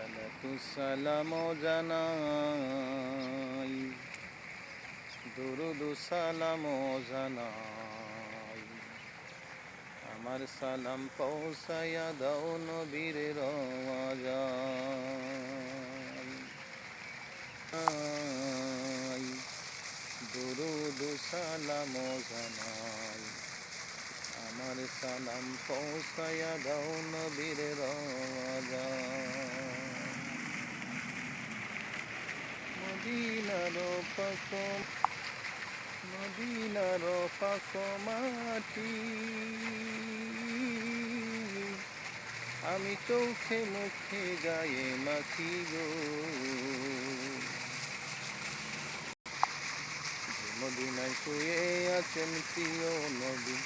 সালাতু সালাম জানাই, দুরুদ সালাম জানাই, আমার সালাম পৌঁছায়া দাও নবীর রওয়াজায়। দুরুদ সালাম জানাই, আমার সালাম পৌঁছায়া দাও নবীর রওয়াজায়। মদিনার পাক মাটি, আমি চোখে মুখে গায়ে মাখি গো। মদিনায় শুয়ে আছেন প্রিয় নবী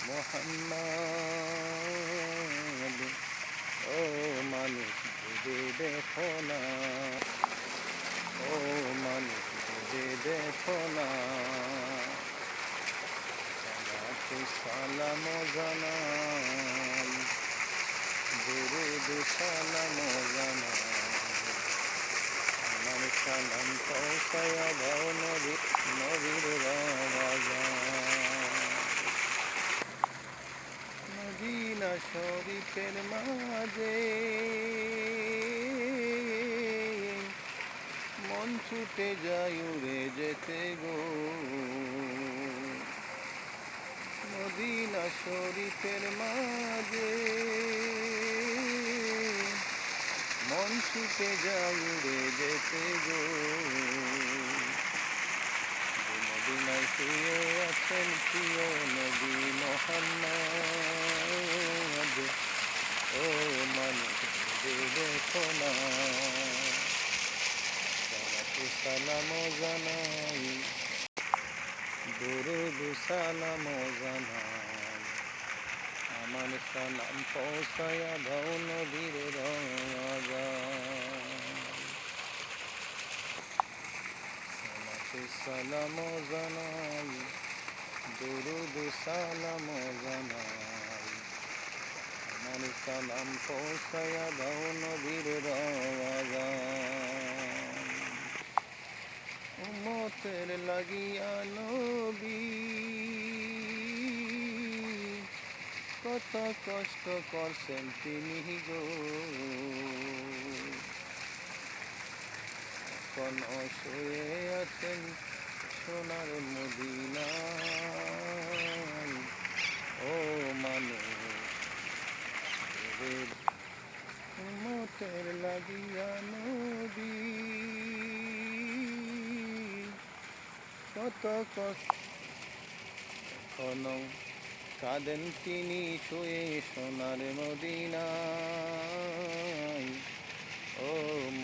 মুহাম্মদ, ও মানুষ ভেবে দেখো না, ও মানুষ ভেবে দেখো না। সালাতু সালাম জানাই, দুরুদ সালাম জানাই, আমার সালাম পৌঁছায়া দাও নবীর রওয়াজায়। মদিনা শরীফের মাঝে মন ছুটে যায় উড়ে যেতে গো। মদিনা শরীফের মাঝে মন ছুটে যায় উড়ে যেতে গো। মদিনায় শুয়ে আছেন প্রিয় নবী মুহাম্মদ, ও মানুষ ভেবে দেখো না। সালাতু সালাম জানাই, দুরুদ সালাম জানাই, আমার সালাম পৌঁছায়া দাও নবীর রওয়াজায়। সালাতু সালাম জানাই, দুরুদ সালাম জানাই, আমার সালাম পৌঁছায়া দাও নবীর রওয়াজায়। উম্মতের লাগিয়া নবী কত কষ্ট করছেন তিনি গো। এখনো শুয়ে আছেন সোনার মদিনায়, ও মানুষ উম্মতের লাগিয়া নবী কত কষ্ট, এখনো কাঁদেন তিনি শুয়ে সোনার মদিনায়, ও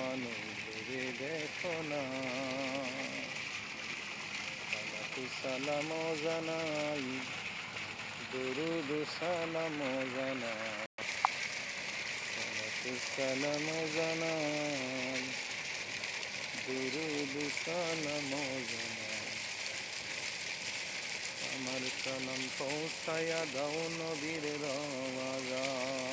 মানুষ ভেবে দেখো না। সালাতু সালাম জানাই, দুরুদ সালাম জানাই, সালাতু সালাম জানাই, দুরুদ সালাম জানাই, আমার সালাম পৌঁছায়া দাও নবীর রওয়াজায়।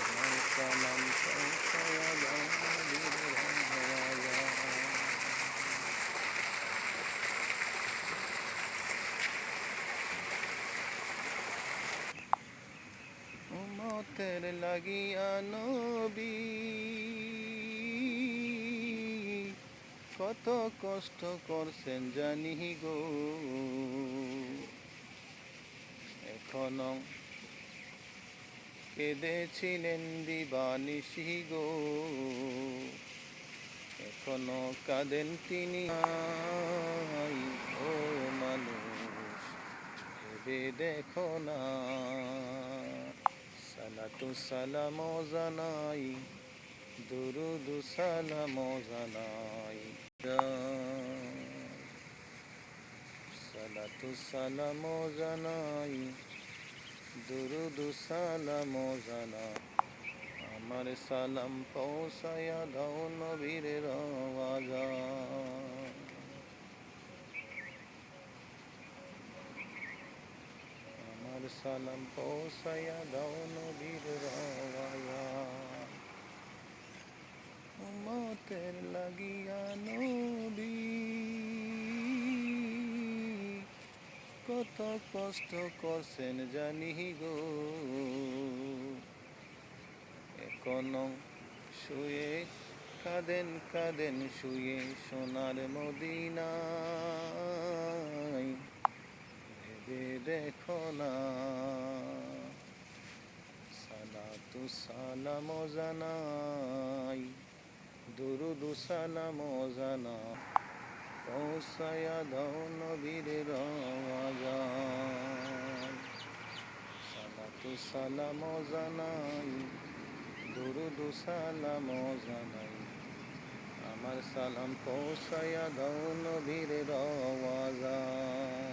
আমার সালাম পৌঁছায়া দাও নবীর রওয়াজায়। উম্মতের লাগিয়া নবী কত কষ্ট করছেন জানি গো। এখনো কেঁদেছিলেন দিবানিশি গো, এখনো কাঁদেন তিনি। ও মানুষ ভেবে দেখো না। সালাতু সালাম জানাই, দুরুদ সালাম জানাই, সালাতু সালাম জানাই, দুরুদ সালাম জানাই, আমার সালাম পৌঁছায়া দাও নবীর রওয়াজায়। আমার আমার সালাম পৌঁছায়া দাও নবীর রওয়ায় উম্মতের লাগিয়া নবী কত কষ্ট করছেন জানি গো এখনো শুয়ে কাঁদেন কাঁদেন শুয়ে সোনার মদিনায় ভেবে দেখো না সালাতু সালাম জানাই দুরুদ সালাম জানাই পৌঁছায়া দাও নবীর রওয়ায় সালাতু সালাম জানাই দুরুদ সালাম জানাই আমার সালাম পৌঁছায়া দাও নবীর রওয়ায়